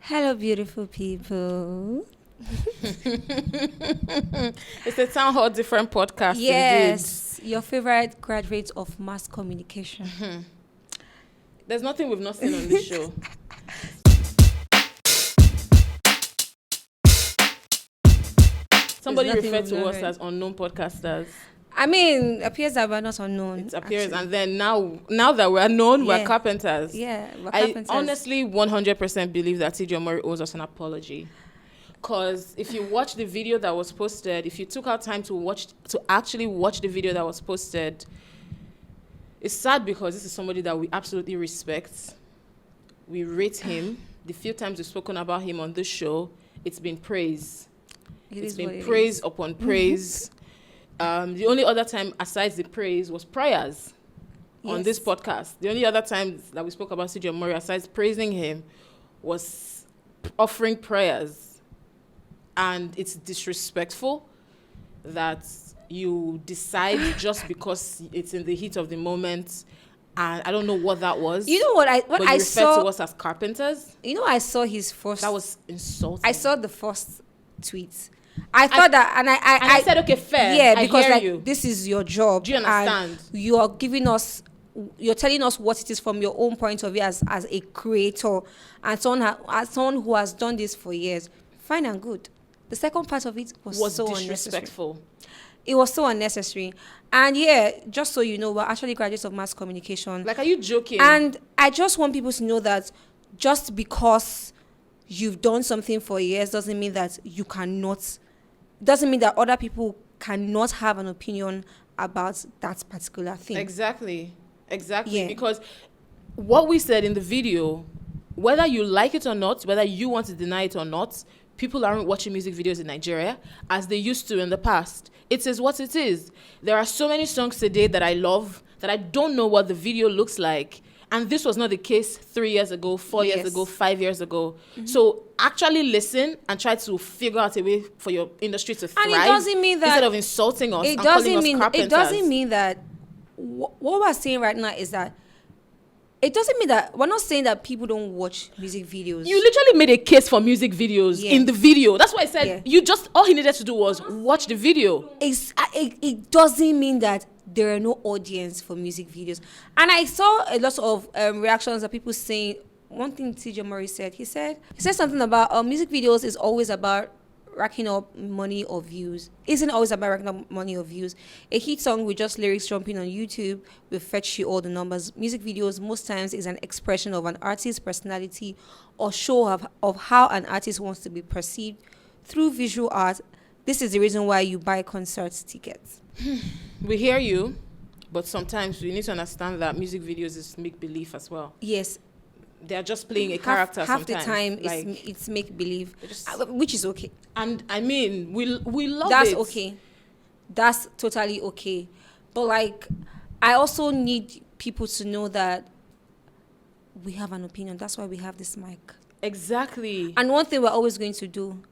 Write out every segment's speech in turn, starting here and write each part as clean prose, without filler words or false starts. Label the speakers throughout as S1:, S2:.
S1: Hello, beautiful people.
S2: It's a town hall different podcast.
S1: Yes, your favorite graduate of mass communication.
S2: There's nothing we've not seen on this show. Somebody referred to us as unknown podcasters.
S1: I mean, appears that we're not unknown.
S2: It appears, and then now that we're known, we're carpenters.
S1: Yeah, we're carpenters.
S2: I honestly 100% believe that TJ Murray owes us an apology. Because if you watch the video that was posted, if you took out time to actually watch the video that was posted, it's sad because this is somebody that we absolutely respect. We rate him. The few times we've spoken about him on this show, it's been praise. It's been praise upon praise. The only other time aside the praise was prayers on this podcast. The only other time that we spoke about CJ Murray aside praising him was offering prayers. And it's disrespectful that you decide just because it's in the heat of the moment. And I don't know what that was.
S1: You know what I saw
S2: to us as carpenters.
S1: You know, I saw his first.
S2: That was insulting.
S1: I saw the first tweet. I thought that, and I
S2: said, okay, fair.
S1: Yeah, because this is your job.
S2: Do you understand?
S1: And you are giving us. You're telling us what it is from your own point of view as a creator and someone who has done this for years. Fine and good. The second part of it was so
S2: disrespectful.
S1: It was so unnecessary. And yeah, just so you know, we're actually graduates of mass communication.
S2: Like, are you joking?
S1: And I just want people to know that just because you've done something for years doesn't mean that doesn't mean that other people cannot have an opinion about that particular thing.
S2: Exactly.
S1: Yeah.
S2: Because what we said in the video, whether you like it or not, whether you want to deny it or not, people aren't watching music videos in Nigeria as they used to in the past. It is what it is. There are so many songs today that I love that I don't know what the video looks like. And this was not the case 3 years ago, 4 years ago, 5 years ago. Mm-hmm. So actually listen and try to figure out a way for your industry to thrive.
S1: And it doesn't mean that
S2: instead of insulting us and calling us carpenters.
S1: It doesn't mean that what we're saying right now is that it doesn't mean that we're not saying that people don't watch music videos.
S2: You literally made a case for music videos in the video. That's why I said all he needed to do was watch the video.
S1: It doesn't mean that there are no audience for music videos. And I saw a lot of reactions of people saying one thing TJ Murray said. He said something about music videos is always about racking up money or views. Isn't always about racking up money or views. A hit song with just lyrics jumping on YouTube will fetch you all the numbers. Music videos most times is an expression of an artist's personality or show of how an artist wants to be perceived through visual art. This is the reason why you buy concert tickets.
S2: We hear you, but sometimes we need to understand that music videos is make-believe as well.
S1: Yes.
S2: They're just playing a character
S1: half
S2: sometimes.
S1: The time it's make believe, which is okay.
S2: And I mean, we love
S1: That's
S2: it.
S1: That's okay. That's totally okay. But like, I also need people to know that we have an opinion. That's why we have this mic.
S2: Exactly.
S1: And one thing we're always going to do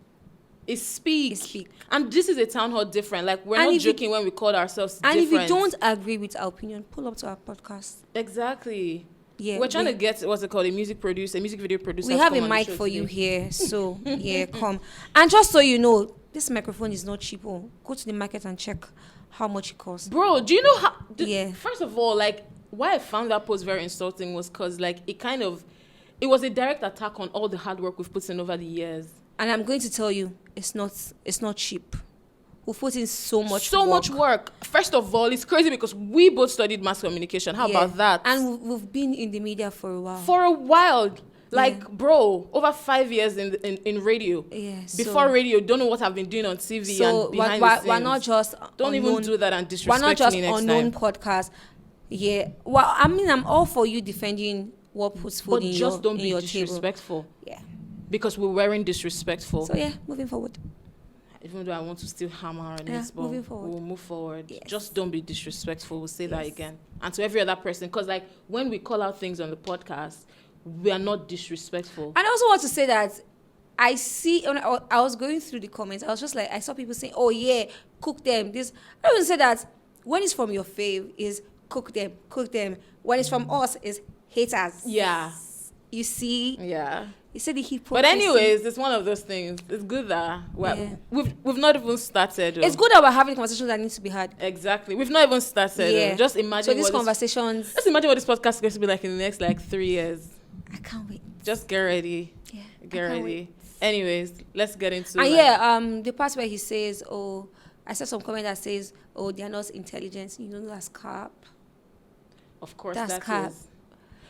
S2: is speak. And this is a town hall different. Like, we're not joking when we call ourselves different.
S1: And if you don't agree with our opinion, pull up to our podcast.
S2: Exactly.
S1: Yeah,
S2: we're trying to get a music video producer.
S1: We have a mic for you here, so come. And just so you know, this microphone is not cheap. Go to the market and check how much it costs.
S2: Bro, do you know how? First of all, like, why I found that post very insulting was because, like, it was a direct attack on all the hard work we've put in over the years.
S1: And I'm going to tell you, it's not cheap. We've put in so much
S2: work. First of all, it's crazy because we both studied mass communication. How about that?
S1: And we've been in the media for a while.
S2: Bro, over 5 years in radio.
S1: Yeah.
S2: Before radio, don't know what I've been doing on TV and behind the scenes.
S1: We're not just
S2: don't even do that and disrespect me next time.
S1: We're not just unknown podcast. Yeah. Well, I mean, I'm all for you defending what puts food in your table. But just don't be
S2: disrespectful.
S1: Yeah.
S2: Because we're wearing disrespectful.
S1: So moving forward.
S2: Even though I want to still hammer on it, but we'll move forward.
S1: Yes.
S2: Just don't be disrespectful. We'll say that again. And to every other person, because like when we call out things on the podcast, we are not disrespectful.
S1: And I also want to say that I see, when I was going through the comments, I was just like, I saw people saying, oh yeah, cook them. I would say that when it's from your fave, is cook them. When it's from us, is haters.
S2: Yeah.
S1: You see?
S2: Yeah.
S1: He said he
S2: But anyways, it's one of those things. It's good that we've not even started. Though.
S1: It's good that we're having conversations that need to be had.
S2: Exactly. We've not even started.
S1: Yeah.
S2: Just imagine.
S1: So these conversations.
S2: Just imagine what this podcast is going to be like in the next 3 years.
S1: I can't wait.
S2: Just get ready.
S1: Yeah.
S2: Get ready. Wait. Anyways, let's get into.
S1: And the part where he says, "Oh, I saw some comment that says, oh, they are not intelligent." You know, that's cap.
S2: Of course,
S1: that's cap.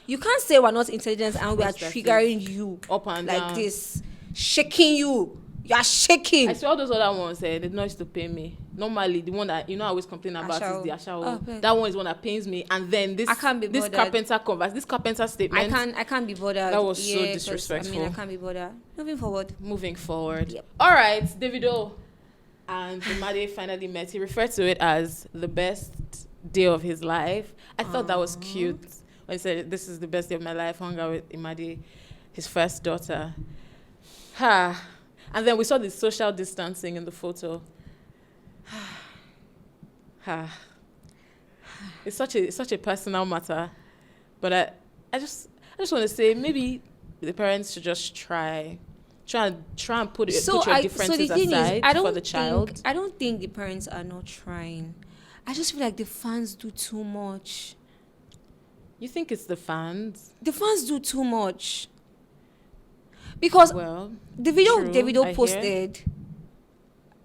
S1: You can't say we're not intelligent and we are triggering you
S2: up and down
S1: like this, shaking you. You are shaking.
S2: I saw all those other ones. They did not used to pay me. Normally, the one that I always complain about is the Ashawo. That one is one that pains me. And then this carpenter statement.
S1: I can't be bothered.
S2: That was so disrespectful.
S1: I can't be bothered. Moving forward.
S2: Yep. All right, Davido and Imade finally met. He referred to it as the best day of his life. I thought that was cute. When he said, "This is the best day of my life," hung out with Imade, his first daughter. And then we saw the social distancing in the photo. It's such a personal matter. But I just want to say maybe the parents should just try and put your differences aside for the child.
S1: I don't think the parents are not trying. I just feel like the fans do too much.
S2: You think it's the fans?
S1: The fans do too much. Because the video Davido posted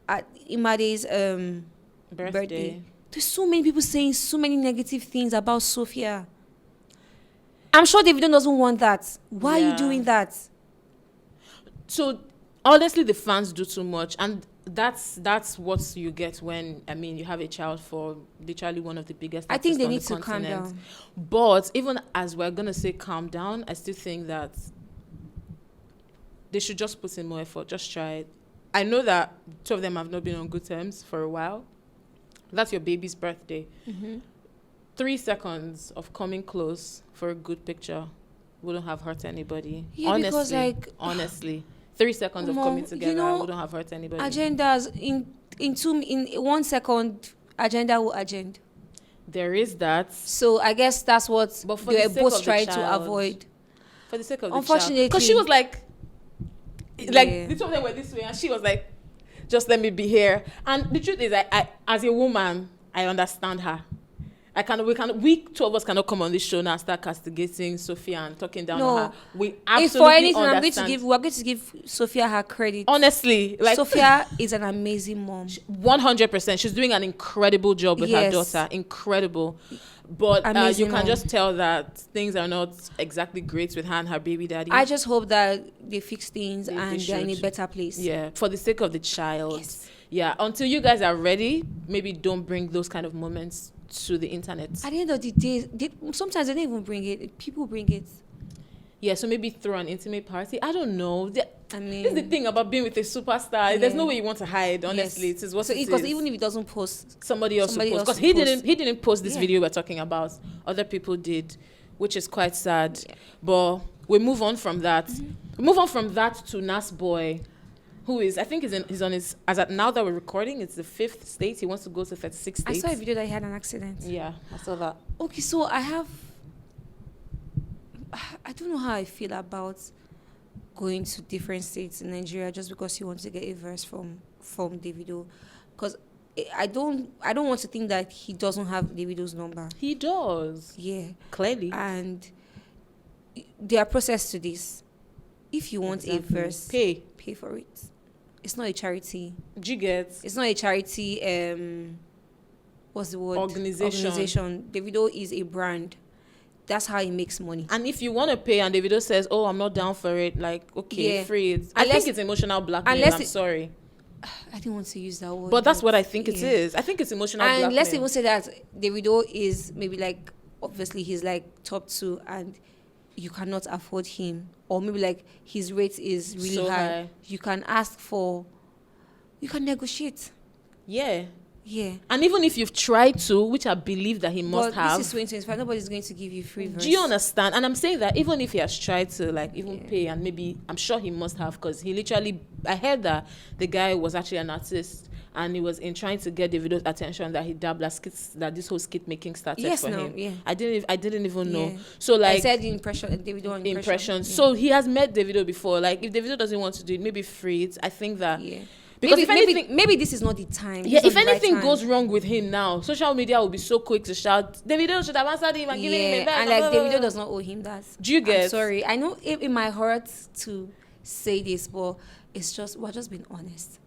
S1: at Imade's birthday, there's so many people saying so many negative things about Sophia. I'm sure Davido doesn't want that. Why are you doing that?
S2: So honestly, the fans do too much, and that's what you get when you have a child for literally one of the biggest.
S1: I think they need to calm down.
S2: But even as we're gonna say calm down, I still think that they should just put in more effort. Just try it. I know that two of them have not been on good terms for a while. That's your baby's birthday. Mm-hmm. 3 seconds of coming close for a good picture wouldn't have hurt anybody.
S1: Yeah,
S2: honestly, 3 seconds of coming together wouldn't have hurt anybody.
S1: Agendas in 1 second, agenda will agenda.
S2: There is that.
S1: So I guess that's what they were both trying to avoid.
S2: For the sake of
S1: unfortunately,
S2: because she was like the two of them were this way, and she was like, "Just let me be here." And the truth is, I as a woman, I understand her. We two of us cannot come on this show now and start castigating Sophia and talking down on her. We absolutely
S1: if for anything,
S2: understand.
S1: we're going to give Sophia her credit.
S2: Honestly,
S1: Sophia is an amazing mom.
S2: 100%. She's doing an incredible job with her daughter. Incredible. But you can just tell that things are not exactly great with her and her baby daddy.
S1: I just hope that they fix things and they're in a better place.
S2: Yeah, for the sake of the child.
S1: Yes.
S2: Yeah, until you guys are ready, maybe don't bring those kind of moments to the internet.
S1: At the end of the day, sometimes they don't even bring it. People bring it.
S2: Yeah, so maybe throw an intimate party. I don't know. This is the thing about being with a superstar. Yeah. There's no way you want to hide. Honestly, it is what it is.
S1: Because even if he doesn't post,
S2: somebody else will post. Because he didn't post this video we're talking about. Other people did, which is quite sad. Yeah. But we move on from that. Mm-hmm. We move on from that to Nasboi, who is, I think he's on his, as at now that we're recording, it's the 5th state. He wants to go to 36 states.
S1: I saw a video that he had an accident.
S2: Yeah, I saw that.
S1: Okay, so I don't know how I feel about going to different states in Nigeria just because he wants to get a verse from Davido. Because I don't want to think that he doesn't have Davido's number.
S2: He does.
S1: Yeah.
S2: Clearly.
S1: And there are process to this. If you want a verse, pay for it. It's not a charity.
S2: It's
S1: not a charity. What's the word? Organization. Davido is a brand. That's how he makes money.
S2: And if you want to pay, and Davido says, "Oh, I'm not down for it," free it. I think it's emotional blackmail. I'm sorry.
S1: I didn't want to use that word.
S2: But that's what I think it is. I think it's emotional blackmail.
S1: And let's even say that Davido is maybe obviously he's top 2 and you cannot afford him, or maybe his rate is really
S2: so
S1: high. You can negotiate.
S2: Yeah.
S1: Yeah.
S2: And even if you've tried to, which I believe that he must have.
S1: This is 2025. Nobody's going to give you free verse.
S2: Do you understand? And I'm saying that even if he has tried to pay, and maybe I'm sure he must have, because he literally, I heard that the guy was actually an artist and it was in trying to get Davido's attention that he dabbled that this whole skit making started for him.
S1: Yeah.
S2: I didn't even know.
S1: Yeah.
S2: So like,
S1: I said Davido impression. Yeah.
S2: So he has met Davido before. Like, if Davido doesn't want to do it, maybe free it. I think that.
S1: Yeah.
S2: Because
S1: maybe this is not the time.
S2: Yeah, if anything goes wrong with him now, social media will be so quick to shout, Davido should have answered him and given him a bag.
S1: And like Davido does not owe him that.
S2: Do you get?
S1: I'm sorry. I know it might hurt to say this, but we're just being honest.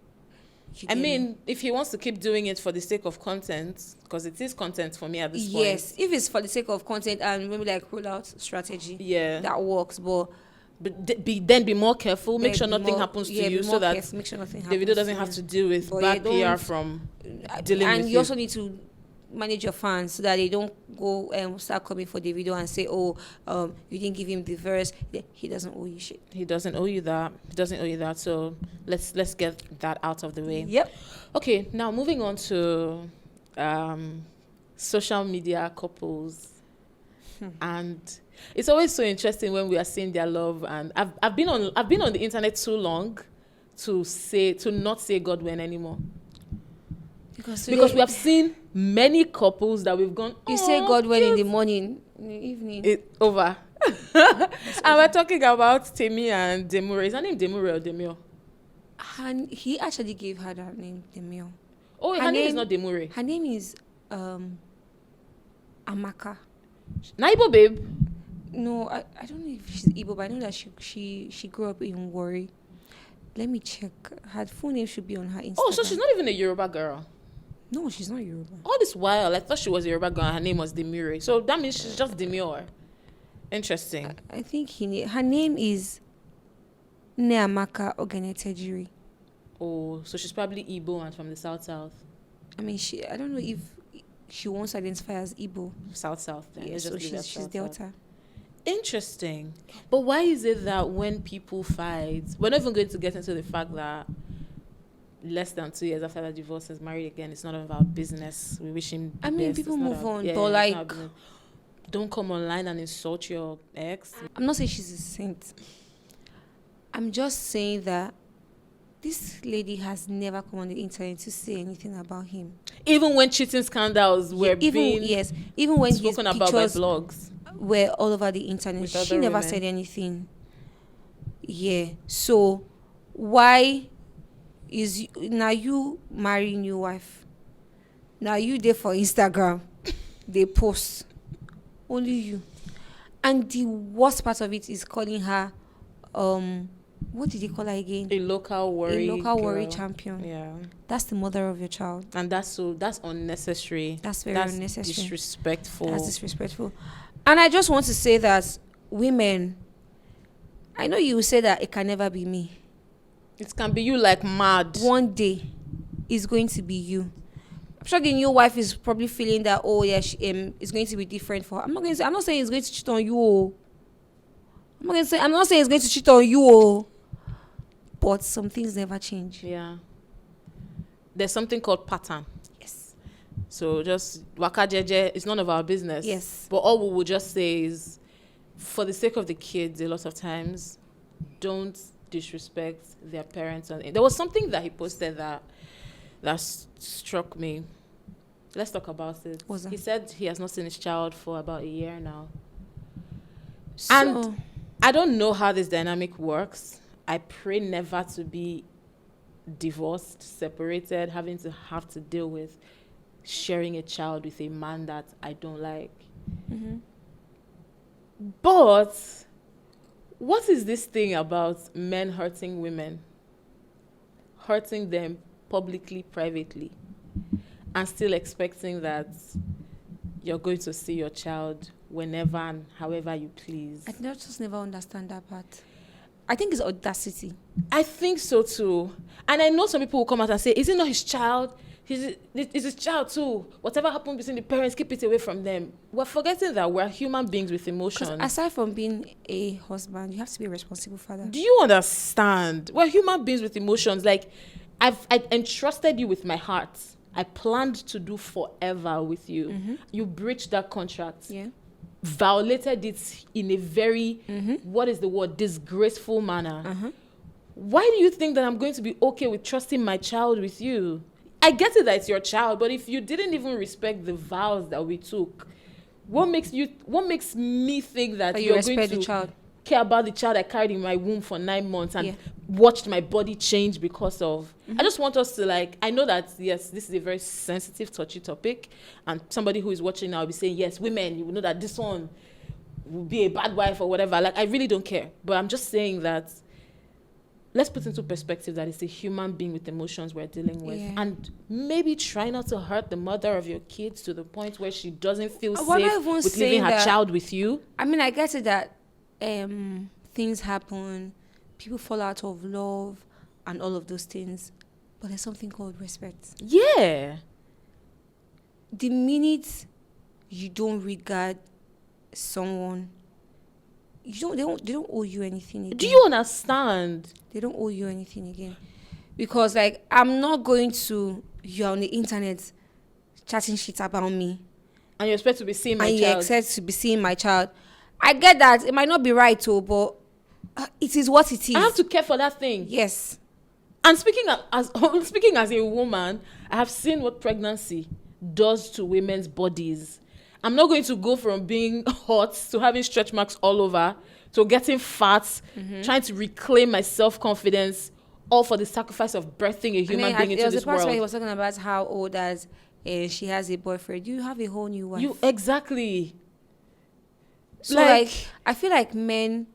S2: I mean, if he wants to keep doing it for the sake of content, because it is content for me at this point.
S1: Yes, if it's for the sake of content and maybe like roll out strategy, that works. But
S2: be more careful. Make sure nothing happens to you, so that
S1: make sure nothing
S2: Davido doesn't have to deal with bad PR from dealing with
S1: and you also need to manage your fans so that they don't go and start coming for Davido and say, you didn't give him the verse. He doesn't owe you shit.
S2: He doesn't owe you that. So let's get that out of the way.
S1: Yep.
S2: Okay, now moving on to social media couples. And it's always so interesting when we are seeing their love. And I've been on the internet too long to not say Godwin anymore. Because we have seen many couples that we've gone.
S1: You say Godwin in the morning, in the evening.
S2: It's over. And we're talking about Temi and Demure. Is her name Demure or Demio?
S1: And he actually gave her that name, Demio.
S2: Oh, her name is not Demure.
S1: Her name is Amaka.
S2: Naibo, babe.
S1: No, I don't know if she's Igbo, but I know that she grew up in Warri. Let me check. Her full name should be on her Instagram.
S2: Oh, so she's not even a Yoruba girl.
S1: No, she's not Yoruba.
S2: All this while, I thought she was a Yoruba girl and her name was Demure. So that means she's just Demure. Interesting.
S1: I think her name is Neamaka Ogenetejiri.
S2: Oh, so she's probably Igbo and from the South.
S1: I mean, I don't know if she wants to identify as Igbo.
S2: South. Then.
S1: Yeah, so she's Delta.
S2: Interesting. But why is it that when people fight, we're not even going to get into the fact that less than 2 years after the divorce is married again, it's not about business. We wish him the best.
S1: People move on,
S2: but
S1: like,
S2: don't come online and insult your ex.
S1: I'm not saying she's a saint. I'm just saying that this lady has never come on the internet to say anything about him.
S2: Even when cheating scandals were
S1: even when
S2: spoken about by blogs
S1: were all over the internet, she never said anything. Yeah. So why is now you marry new wife? Now you there for Instagram, they post only you, and the worst part of it is calling her what did he call her again?
S2: A local worry
S1: champion.
S2: Yeah.
S1: That's the mother of your child.
S2: And that's unnecessary.
S1: That's unnecessary.
S2: Disrespectful.
S1: That's disrespectful. And I just want to say that women, I know you will say that it can never be me.
S2: It can be you like mad.
S1: One day, it's going to be you. I'm sure the new wife is probably feeling that, it's going to be different for her. I'm not saying it's going to cheat on you. Oh. I'm not saying it's going to cheat on you. Oh. But some things never change.
S2: Yeah. There's something called pattern.
S1: Yes.
S2: So just waka jeje, it's none of our business.
S1: Yes.
S2: But all we will just say is, for the sake of the kids, a lot of times, don't disrespect their parents. There was something that he posted that struck me. Let's talk about it.
S1: What's that?
S2: He said he has not seen his child for about a year now.
S1: So,
S2: and I don't know how this dynamic works. I pray never to be divorced, separated, having to deal with sharing a child with a man that I don't like.
S1: Mm-hmm.
S2: But what is this thing about men hurting women? Hurting them publicly, privately, and still expecting that you're going to see your child whenever and however you please.
S1: I just never understand that part. I think it's audacity.
S2: I think so too. And I know some people will come out and say, is it not his child? It's his child too. Whatever happened between the parents, keep it away from them. We're forgetting that we're human beings with emotions.
S1: Aside from being a husband, you have to be a responsible father.
S2: Do you understand? We're human beings with emotions. Like, I entrusted you with my heart. I planned to do forever with you. Mm-hmm. You breached that contract.
S1: Yeah.
S2: Violated it in a very, what is the word, disgraceful manner.
S1: Uh-huh.
S2: Why do you think that I'm going to be okay with trusting my child with you? I get it that it's your child, but if you didn't even respect the vows that we took, what makes me think that
S1: you
S2: you're
S1: respect
S2: going
S1: the
S2: to
S1: child?
S2: care about the child I carried in my womb for 9 months and
S1: Yeah.
S2: watched my body change because of. I just want us to, like, I know that, yes, this is a very sensitive, touchy topic, and somebody who is watching now will be saying, yes, women, you will know that this one will be a bad wife or whatever. Like, I really don't care. But I'm just saying that let's put into perspective that it's a human being with emotions we're dealing with.
S1: Yeah.
S2: And maybe try not to hurt the mother of your kids to the point where she doesn't feel
S1: We're not
S2: safe
S1: even
S2: with
S1: saying
S2: leaving her
S1: that-
S2: child with you.
S1: I mean, I get it that things happen, people fall out of love, and all of those things. But there's something called respect.
S2: Yeah.
S1: The minute you don't regard someone, they don't owe you anything again.
S2: Do you understand?
S1: They don't owe you anything again. Because, like, I'm not going to, you're on the internet chatting shit about me.
S2: And you expect to be seeing my
S1: and
S2: child.
S1: you expect to be seeing my child. I get that. It might not be right, too, but it is what it is.
S2: I have to care for that thing.
S1: Yes.
S2: And speaking as a woman, I have seen what pregnancy does to women's bodies. I'm not going to go from being hot to having stretch marks all over to getting fat, trying to reclaim my self-confidence, all for the sacrifice of birthing a human being into this
S1: There was a part where he
S2: world.
S1: was talking about how old as she has a boyfriend. You have a whole new wife.
S2: Exactly.
S1: So, like, I feel like men,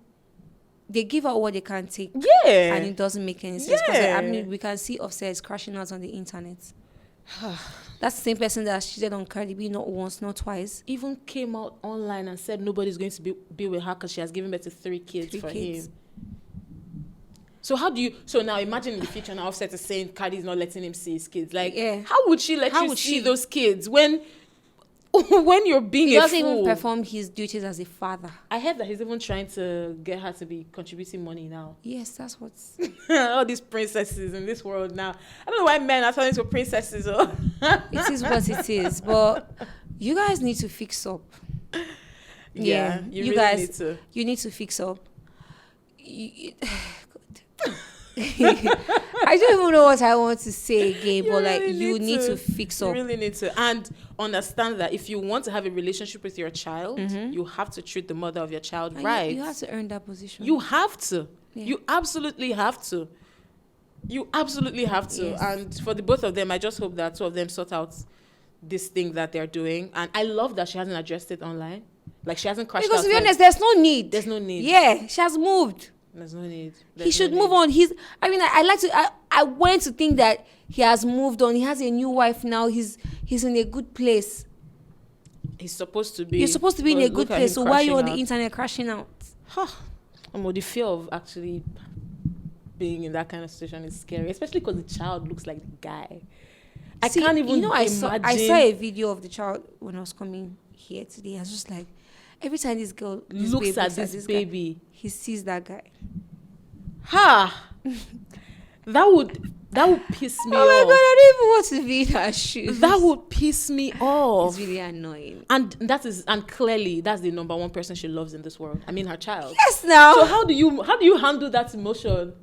S1: they give out what they can take.
S2: Yeah.
S1: And it doesn't make any sense. 'Cause,
S2: Yeah.
S1: I mean, we can see Offset crashing out on the internet. That's the same person that cheated on Cardi B not once, not twice.
S2: Even came out online and said nobody's going to be with her because she has given birth to 3 kids for him. So so now imagine in the future now Offset is saying Cardi's not letting him see his kids. Like, how would she let you see those kids when you're being
S1: he
S2: a
S1: doesn't
S2: fool?
S1: even perform his duties as a father.
S2: I heard that he's even trying to get her to be contributing money now.
S1: Yes, that's what's...
S2: All these princesses in this world now. I don't know why men are turning to princesses. Oh.
S1: It is what it is. But you guys need to fix up.
S2: Yeah, you really
S1: guys
S2: need to.
S1: You need to fix up. God. I don't even know what I want to say again, but like
S2: really
S1: you need to fix up.
S2: You really need to. And understand that if you want to have a relationship with your child, you have to treat the mother of your child
S1: And
S2: right.
S1: You have to earn that position.
S2: You have to.
S1: Yeah.
S2: You absolutely have to. You absolutely have to.
S1: Yes.
S2: And for the both of them, I just hope that 2 of them sort out this thing that they're doing. And I love that she hasn't addressed it online. Like, she hasn't crashed
S1: because
S2: out.
S1: to be honest, there's no need.
S2: There's no need.
S1: Yeah, she has moved.
S2: There's no need.
S1: He should move on. I want to think that he has moved on. He has a new wife now. He's in a good place.
S2: He's supposed to be.
S1: You're supposed to be in
S2: But
S1: a good
S2: look at
S1: place.
S2: him
S1: So why are you on
S2: crashing
S1: the
S2: out.
S1: internet crashing out?
S2: The fear of actually being in that kind of situation is scary, especially because the child looks like the guy. I can't even
S1: I
S2: imagine.
S1: saw a video of the child when I was coming here today. I was just like, every time this
S2: looks at this baby,
S1: guy, he sees that guy.
S2: That would piss me off.
S1: Oh my god, I don't even want to be in her shoes.
S2: That would piss me off.
S1: It's really annoying.
S2: And clearly that's the number one person she loves in this world. I mean, her child.
S1: Yes, now.
S2: So how do you handle that emotion?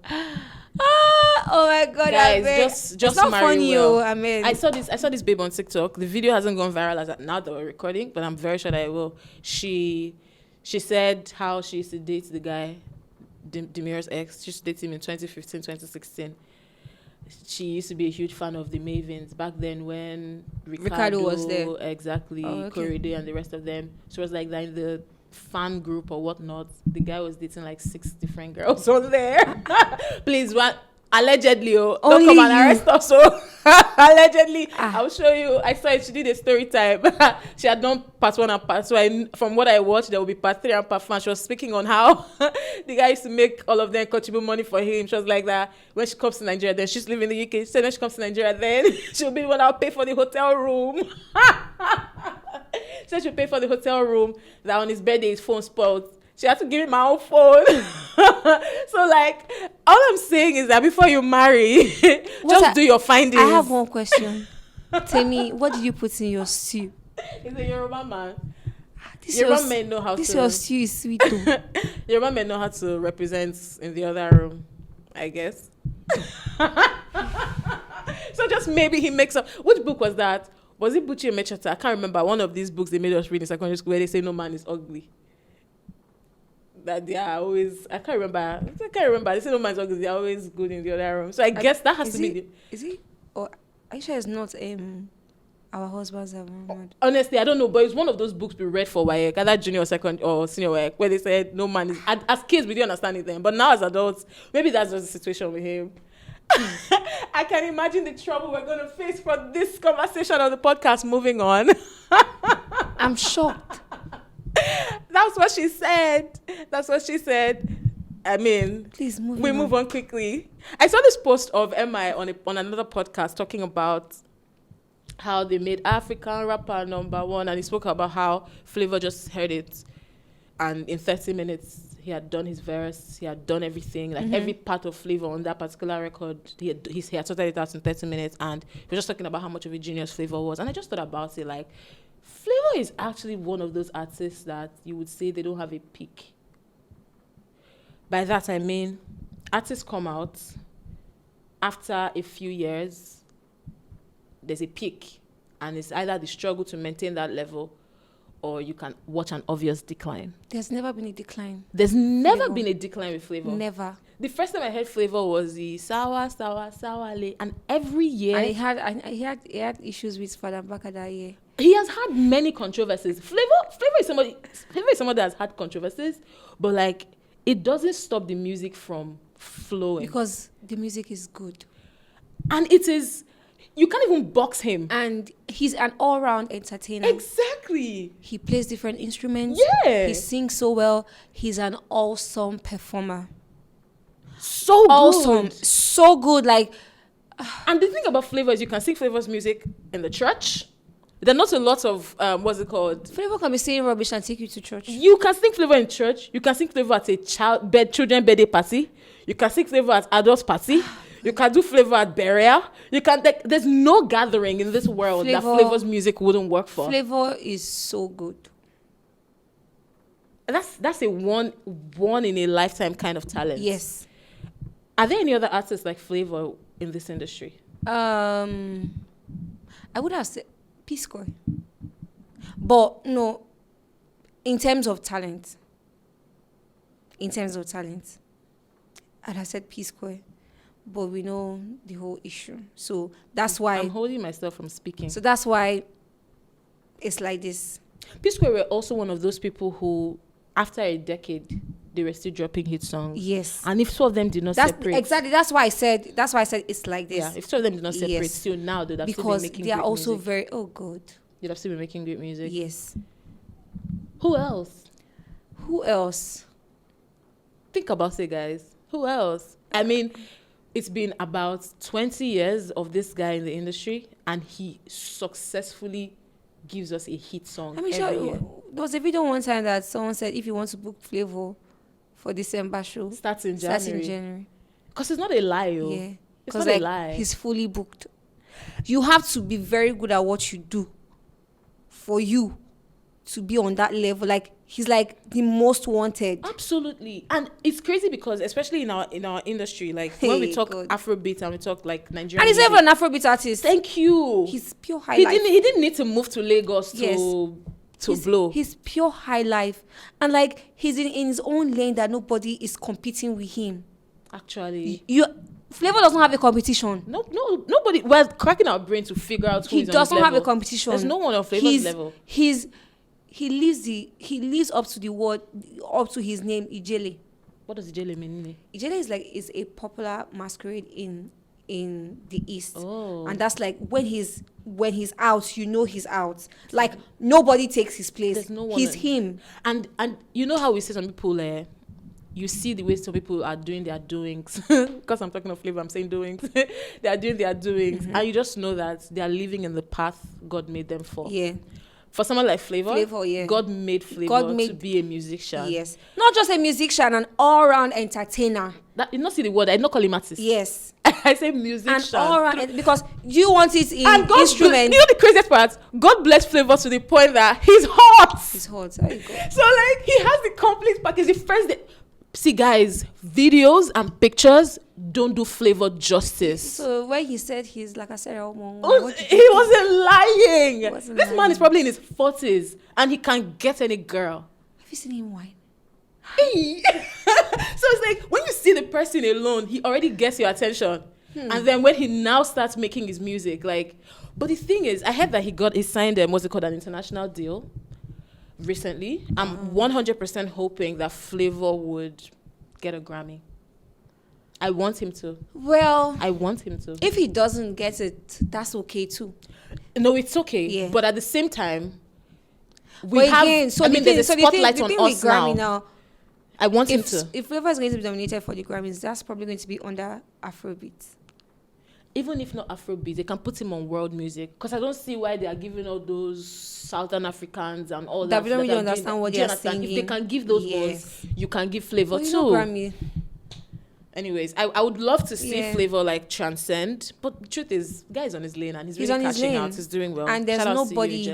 S1: Oh my god,
S2: Guys, just
S1: it's not
S2: marry
S1: funny,
S2: well.
S1: I mean,
S2: I saw this babe on TikTok. The video hasn't gone viral as now that we're recording, but I'm very sure that it will. She said how she used to date the guy, Demir's ex. She used to date him in 2015, 2016. She used to be a huge fan of the Mavens back then when Ricardo
S1: was there.
S2: Exactly, Corride and the rest of them. She was like that in the fan group or whatnot. The guy was dating like 6 different girls on there. Please, what? Allegedly, don't come and arrest us. So allegedly, I'll show you. I saw it. She did a story time. She had done part 1 and part 2. From what I watched, there will be part 3 and part 4. She was speaking on how the guy used to make all of them contribute money for him. She was like that when she comes to Nigeria. Then she's living in the UK. She said when she comes to Nigeria, then she'll be the one that'll pay for the hotel room. She said she'll pay for the hotel room. That on his birthday, his phone spoiled. She had to give me my own phone. So, like, all I'm saying is that before you marry, just do your findings.
S1: I have one question. Tell me, what did you put in your stew?
S2: He's a Yoruba man.
S1: Yoruba
S2: men know how
S1: this
S2: to...
S1: your stew is sweet too.
S2: Yoruba men know how to represent in the other room, I guess. So just maybe he makes up. Which book was that? Was it Bucci and Mechata? I can't remember. One of these books they made us read in secondary school where they say no man is ugly. That they are always, I can't remember. They say no man is ugly. They're always good in the other room. So I guess that has to be.
S1: Is he? Or Aisha is not our husbands have Muhammad.
S2: Honestly, I don't know, but it's one of those books we read for WAEC, either junior or second or senior WAEC, where they said no man is. As kids, we didn't understand it then, but now as adults, maybe that's just the situation with him. I can imagine the trouble we're going to face for this conversation on the podcast. Moving on.
S1: I'm shocked.
S2: That's what she said. I mean,
S1: please
S2: move on quickly. I saw this post of MI on another podcast talking about how they made African rapper #1, and he spoke about how Flavor just heard it, and in 30 minutes he had done his verse, he had done everything, like every part of Flavor on that particular record, he had sorted it out in 30 minutes, and he was just talking about how much of a genius Flavor was. And I just thought about it, like, Flavor is actually one of those artists that you would say they don't have a peak. By that I mean, artists come out, after a few years, there's a peak, and it's either the struggle to maintain that level, or you can watch an obvious decline.
S1: There's never been a decline.
S2: There's never been a decline with Flavor.
S1: Never.
S2: The first time I heard Flavor was the Sawa Le, and every year
S1: and he had issues with Father Mbaka that year.
S2: He has had many controversies. Flavor is somebody that has had controversies, but like it doesn't stop the music from flowing
S1: because the music is good,
S2: and it is. You can't even box him.
S1: And he's an all-round entertainer.
S2: Exactly.
S1: He plays different instruments.
S2: Yeah.
S1: He sings so well. He's an awesome performer.
S2: So good.
S1: Awesome. So good. Like,
S2: and the thing about Flavor is you can sing Flavor's music in the church. There are not a lot of, what's it called?
S1: Flavor can be saying rubbish and take you to church.
S2: You can sing Flavor in church. You can sing Flavor at a children birthday party. You can sing Flavor at adult party. You can do Flavor at burial. You can. There's no gathering in this world that Flavor's music wouldn't work for.
S1: Flavor is so good.
S2: That's a one in a lifetime kind of talent.
S1: Yes.
S2: Are there any other artists like Flavor in this industry?
S1: I would have said P-Square, but no. In terms of talent, I'd have said P-Square. But we know the whole issue. So that's why...
S2: I'm holding myself from speaking.
S1: So that's why it's like this.
S2: P-Square were also one of those people who, after a decade, they were still dropping hit songs.
S1: Yes.
S2: And if two of them did not separate...
S1: Exactly. That's why I said it's like this.
S2: Yeah, if two of them did not separate, still now they'd have still been making great music.
S1: Because they are also very... Oh, God.
S2: They'd have still been making great music.
S1: Yes.
S2: Who else? Think about it, guys. Who else? I mean... It's been about 20 years of this guy in the industry, and he successfully gives us a hit song every year.
S1: There was a video one time that someone said, if you want to book Flavor for December show,
S2: starts in January. Because it's not a lie, yo.
S1: Yeah.
S2: It's not a lie.
S1: He's fully booked. You have to be very good at what you do for you to be on that level. Like, he's like the most wanted.
S2: Absolutely. And it's crazy because especially in our industry, like when we talk Afrobeat and we talk like Nigerian
S1: and he's
S2: music,
S1: even an Afrobeat artist.
S2: Thank you.
S1: He's pure high life.
S2: He didn't need to move to Lagos to blow.
S1: He's pure high life. And like he's in his own lane that nobody is competing with him.
S2: Actually.
S1: Flavor does not have a competition.
S2: No, nobody. We're cracking our brain to figure out who
S1: he
S2: is on
S1: does not
S2: level.
S1: have a competition.
S2: There's no one on Flavor's level.
S1: He lives up to the word, up to his name, Ijele.
S2: What does Ijele mean?
S1: Ijele is a popular masquerade in the East.
S2: Oh.
S1: And that's like when he's out, you know he's out. Like nobody takes his place.
S2: There's no one.
S1: He's him.
S2: And you know how we say some people you see the way some people are doing their doings. Because I'm talking of Flavor, I'm saying doings. They are doing their doings. Mm-hmm. And you just know that they are living in the path God made them for.
S1: Yeah.
S2: For someone like Flavor,
S1: yeah.
S2: God made Flavor to be a musician.
S1: Yes. Not just a musician, an all-round entertainer.
S2: You not see the word, I not call him artist.
S1: Yes.
S2: I say musician.
S1: An all-round, because you want it in instrument.
S2: You know the craziest part? God bless Flavor to the point that he's hot.
S1: He's hot. There you go.
S2: So like, he has the complete package. The first day, See, guys, videos and pictures don't do Flavor justice.
S1: So when he said he's like I said,
S2: He wasn't lying. This man is probably in his 40s and he can't get any girl.
S1: Have you seen him whine?
S2: So it's like when you see the person alone, he already gets your attention. And then when he now starts making his music, like, but the thing is, I heard that he signed what's it called, an international deal recently. I'm 100% hoping that Flavor would get a Grammy. I want him to.
S1: Well,
S2: I want him to.
S1: If he doesn't get it, that's okay too.
S2: No, it's okay.
S1: Yeah.
S2: But at the same time,
S1: there's a spotlight
S2: on us now. I want him to.
S1: If Flavor is going to be nominated for the Grammys, that's probably going to be under Afrobeat.
S2: Even if not Afrobeat, they can put him on world music. Because I don't see why they are giving all those Southern Africans and all that.
S1: We don't really understand what they are saying.
S2: If they can give those ones, you can give Flavor too.
S1: Grammy.
S2: Anyways, I would love to see Flavor like transcend. But the truth is, guy's on his lane and he's really cashing out. He's doing well.
S1: And there's nobody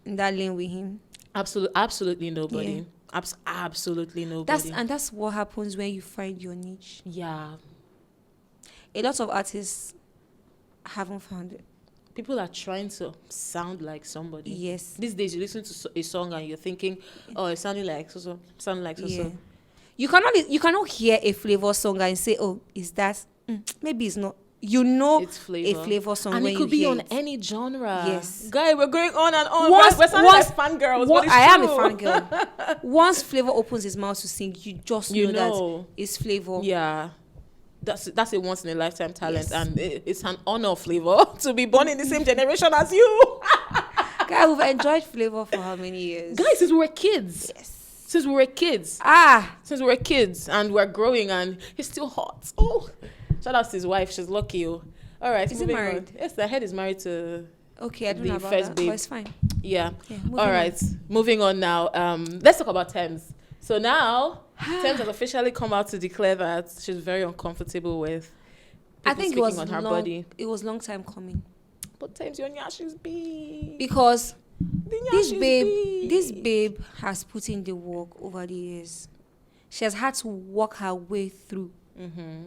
S1: in that lane with him.
S2: Absolutely nobody. Yeah. Absolutely nobody.
S1: That's what happens when you find your niche.
S2: Yeah.
S1: A lot of artists haven't found it.
S2: People are trying to sound like somebody.
S1: Yes.
S2: These days you listen to a song and you're thinking, oh, it's sounding like so.
S1: Yeah. You cannot hear a Flavor song and say, oh, is that? Maybe it's not. You know,
S2: it's Flavor.
S1: A Flavor song,
S2: and
S1: when
S2: it could
S1: you
S2: be on
S1: it.
S2: Any genre.
S1: Yes,
S2: guy, we're going on and on. We're sounding like fangirls. But it's
S1: I
S2: true.
S1: am a fangirl. Once Flavor opens his mouth to sing, you just know that it's Flavor.
S2: Yeah, that's a once in a lifetime talent, and it's an honor, Flavor, to be born in the same generation as you.
S1: Guy, we've enjoyed Flavor for how many years?
S2: Guys, since we were kids.
S1: Yes.
S2: Since we were kids. Since we were kids and we're growing and he's still hot. Oh, shout out to his wife. She's lucky. All right.
S1: Is he married?
S2: On. Yes, the head is married to
S1: Okay, I don't know about
S2: first
S1: that,
S2: babe.
S1: but it's fine.
S2: Yeah. All right. Moving on now. Let's talk about Tems. So now, Tems has officially come out to declare that she's very uncomfortable with people speaking on her body.
S1: It was long time coming.
S2: But Tems, your nyash is big.
S1: Because this babe has put in the work over the years. She has had to work her way through. Mm-hmm.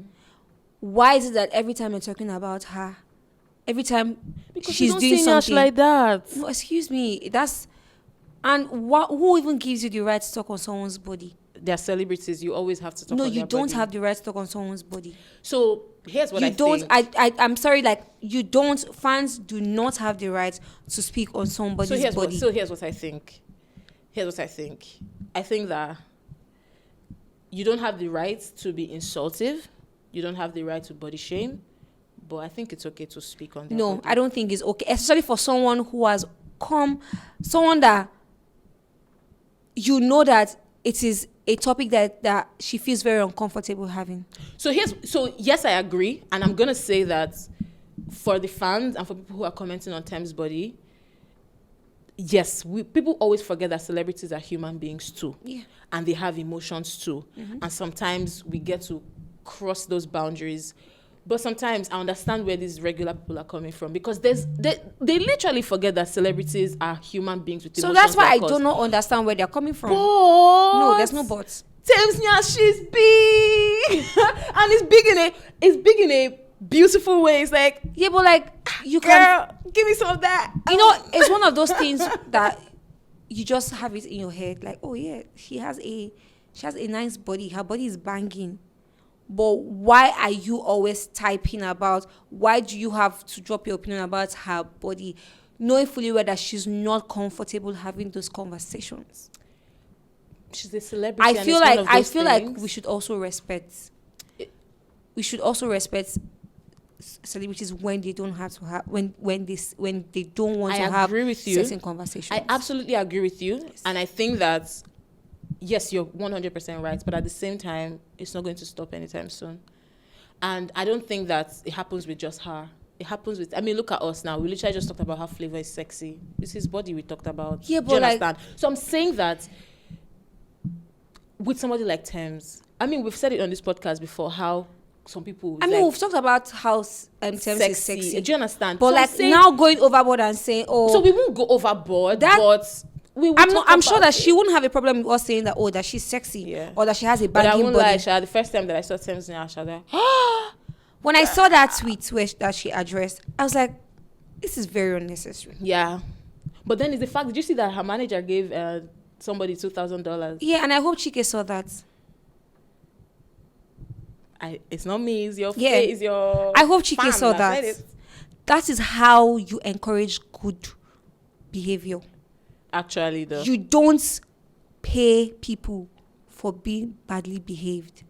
S1: Why is it that every time you're talking about her, every time she's doing something
S2: like that?
S1: No, excuse me. Who even gives you the right to talk on someone's body?
S2: They're celebrities. You always have to talk on their body.
S1: No, you don't have the right to talk on someone's body.
S2: So here's what I think.
S1: I'm sorry, you don't. Fans do not have the right to speak on somebody's body.
S2: So here's what I think. I think that you don't have the right to be insultive. You don't have the right to body shame. But I think it's okay to speak on their body.
S1: I don't think it's okay. Especially for someone who has someone that you know that it is a topic that she feels very uncomfortable having. So
S2: yes, I agree. And I'm going to say that for the fans and for people who are commenting on Tems' body, yes, people always forget that celebrities are human beings too.
S1: Yeah. And
S2: they have emotions too. Mm-hmm. And sometimes we get to cross those boundaries. But sometimes I understand where these regular people are coming from because they literally forget that celebrities are human beings with emotions.
S1: So that's why I do not understand where they're coming from.
S2: But
S1: no, there's no buts.
S2: Tems, she's big. And it's big in a beautiful way. It's like,
S1: yeah, but like you
S2: girl, give me some of that.
S1: You know, it's one of those things that you just have it in your head. Like, oh yeah, she has a nice body. Her body is banging. But why are you always typing about, why do you have to drop your opinion about her body, knowing fully well that she's not comfortable having those conversations?
S2: She's a celebrity.
S1: I feel like we should also respect. We should also respect celebrities when they don't have to have when they don't want to have certain conversations.
S2: I absolutely agree with you, yes. And I think that. Yes, you're 100% right, but at the same time, it's not going to stop anytime soon. And I don't think that it happens with just her. It happens with, look at us now. We literally just talked about how Flavor is sexy. It's his body we talked about.
S1: Yeah, but
S2: do you understand? So I'm saying that with somebody like Tems, we've said it on this podcast before, how some people...
S1: we've talked about how Tems is sexy.
S2: Do you understand?
S1: But now going overboard and saying, oh...
S2: So we won't go overboard, but...
S1: I'm sure that she wouldn't have a problem with us saying that, oh, that she's sexy,
S2: Yeah.
S1: or that she has a
S2: But I
S1: banging
S2: won't
S1: body.
S2: lie, Sha, the first time that I saw Tems in Asha, there,
S1: When I saw that tweet that she addressed, I was like, this is very unnecessary.
S2: yeah. But then it's the fact, did you see that her manager gave somebody $2,000?
S1: Yeah, and I hope Chike saw that.
S2: It's not me, it's your
S1: Yeah.
S2: it's your
S1: I hope Chike
S2: fan
S1: saw
S2: said
S1: that.
S2: it.
S1: That is how you encourage good behavior.
S2: Actually, though.
S1: You don't pay people for being badly behaved.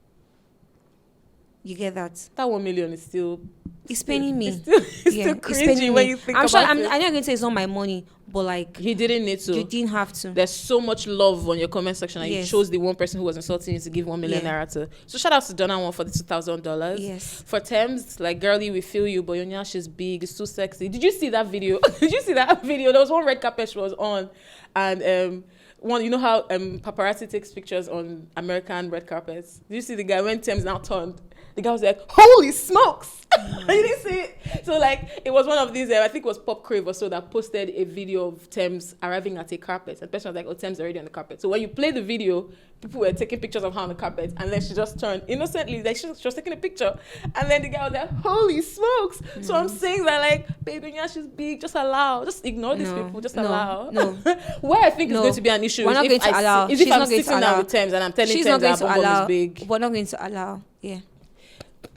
S1: You get that?
S2: That 1 million is still...
S1: It's paining me.
S2: It's still cringy when you think
S1: I'm
S2: about
S1: sure.
S2: it.
S1: I know you're going to say it's not my money, but like
S2: He didn't need to.
S1: you didn't have to.
S2: There's so much love on your comment section, and
S1: Yes.
S2: you chose the one person who was insulting you to give 1 million
S1: Yeah.
S2: naira to. So shout out to Donna One for the $2,000.
S1: Yes.
S2: For Tems, like, girlie, we feel you, but your nyash is big, it's too sexy. Did you see that video? Did you see that video? There was one red carpet she was on, and one, you know how paparazzi takes pictures on American red carpets. Did you see the guy when Tems now turned? The guy was like, "Holy smokes!" You didn't see it. So like, it was one of these. I think it was Pop Crave or so that posted a video of Tems arriving at a carpet. And the person was like, "Oh, Tems already on the carpet." So when you play the video, people were taking pictures of her on the carpet, and then she just turned innocently, like she was taking a picture, and then the guy was like, "Holy smokes!" So I'm saying that, like, baby, yeah, she's big. Just allow. Just ignore these people. Just allow.
S1: No.
S2: Where I think it's going to be an issue
S1: We're
S2: is
S1: not going
S2: if
S1: to allow.
S2: if
S1: She's
S2: I'm
S1: not going to
S2: sitting down
S1: allow.
S2: with Tems and I'm telling
S1: She's
S2: Tems
S1: not
S2: that
S1: going
S2: her
S1: to
S2: bum
S1: allow.
S2: is big.
S1: We're not going to allow. Yeah.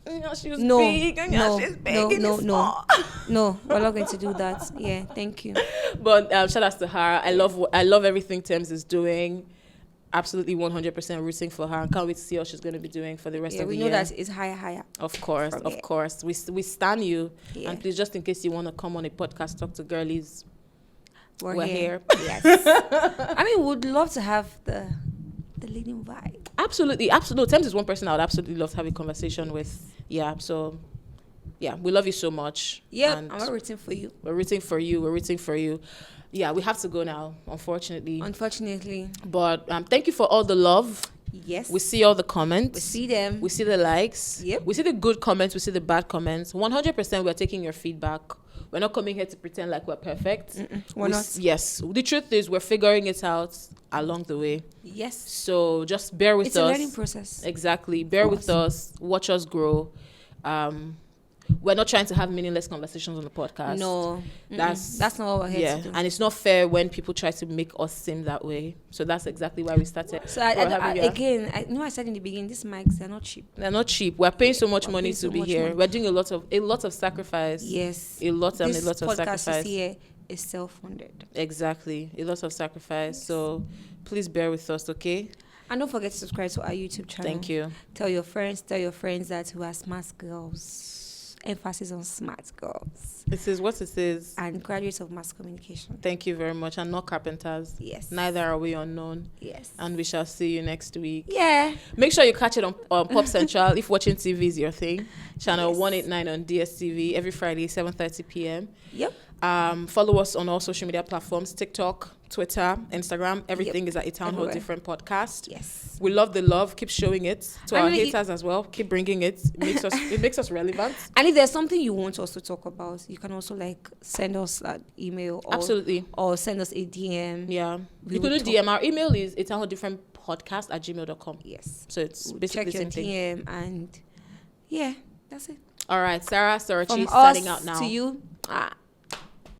S2: Yeah, she was
S1: No.
S2: big. And
S1: No.
S2: she's big.
S1: No.
S2: and
S1: No.
S2: it's
S1: No.
S2: small.
S1: No. We're not going to do that. Yeah. Thank you.
S2: But shout out to her. I love everything Tems is doing. Absolutely 100% rooting for her. And can't wait to see what she's going to be doing for the rest
S1: Yeah.
S2: of
S1: We
S2: the
S1: know
S2: year.
S1: that it's higher.
S2: Of course,
S1: from
S2: of
S1: here.
S2: course. We stan you.
S1: Yeah.
S2: And please, just in case you want to come on a podcast, talk to girlies. We're here.
S1: Yes. I mean, would love to have the leading vibe.
S2: Absolutely. No, Tems is one person I would absolutely love to have a conversation with. Yeah. So, yeah, we love you so much.
S1: Yeah.
S2: And
S1: I'm rooting for you.
S2: we're rooting for you. We're rooting for you. Yeah, we have to go now, unfortunately.
S1: Unfortunately.
S2: But thank you for all the love.
S1: Yes.
S2: We see all the comments.
S1: We see them.
S2: We see the likes.
S1: Yep.
S2: We see the good comments. We see the bad comments. 100% we're taking your feedback. We're not coming here to pretend like we're perfect.
S1: We're not.
S2: Yes. The truth is we're figuring it out along the way.
S1: Yes.
S2: So just bear with
S1: It's
S2: us.
S1: a learning process.
S2: Exactly. Bear with us. Watch us grow. We're not trying to have meaningless conversations on the podcast.
S1: No.
S2: That's
S1: not what we're here to do.
S2: And it's not fair when people try to make us seem that way. So that's exactly why we started.
S1: So
S2: We're
S1: I said in the beginning, these mics, they're not cheap.
S2: They're not cheap. We're paying so much
S1: We're
S2: money
S1: paying
S2: to
S1: so
S2: be
S1: much
S2: here.
S1: money.
S2: We're doing a lot of sacrifice.
S1: Yes.
S2: A lot of
S1: This podcast
S2: sacrifice.
S1: here is self-funded.
S2: Exactly. A lot of sacrifice. So please bear with us, okay?
S1: And don't forget to subscribe to our YouTube channel.
S2: Thank you.
S1: Tell your friends that who are smart girls. Emphasis on smart girls.
S2: This is what it is.
S1: And graduates of mass communication.
S2: Thank you very much. And not carpenters.
S1: Yes.
S2: Neither are we unknown.
S1: Yes.
S2: And we shall see you next week.
S1: Yeah.
S2: Make sure you catch it on Pop Central if watching TV is your thing. Channel
S1: Yes.
S2: 189 on DSTV every Friday, 7:30 p.m.
S1: Yep.
S2: Follow us on all social media platforms, TikTok, Twitter, Instagram. Everything is at A Town Hall
S1: Everywhere.
S2: Different Podcast.
S1: Yes.
S2: We love the love. Keep showing it to
S1: I
S2: our
S1: mean,
S2: haters as well. Keep bringing it. It makes us relevant.
S1: And if there's something you want us to talk about, you can also send us an email
S2: Absolutely.
S1: or send us a DM.
S2: Yeah.
S1: We
S2: You can
S1: will
S2: do DM. Our email is atownhalldifferentpodcast@gmail.com.
S1: Yes.
S2: So it's
S1: We'll
S2: basically
S1: check
S2: the
S1: your
S2: same thing.
S1: DM and yeah, that's it.
S2: All right. Sarah Sorochi
S1: From
S2: starting
S1: us
S2: out now.
S1: to you.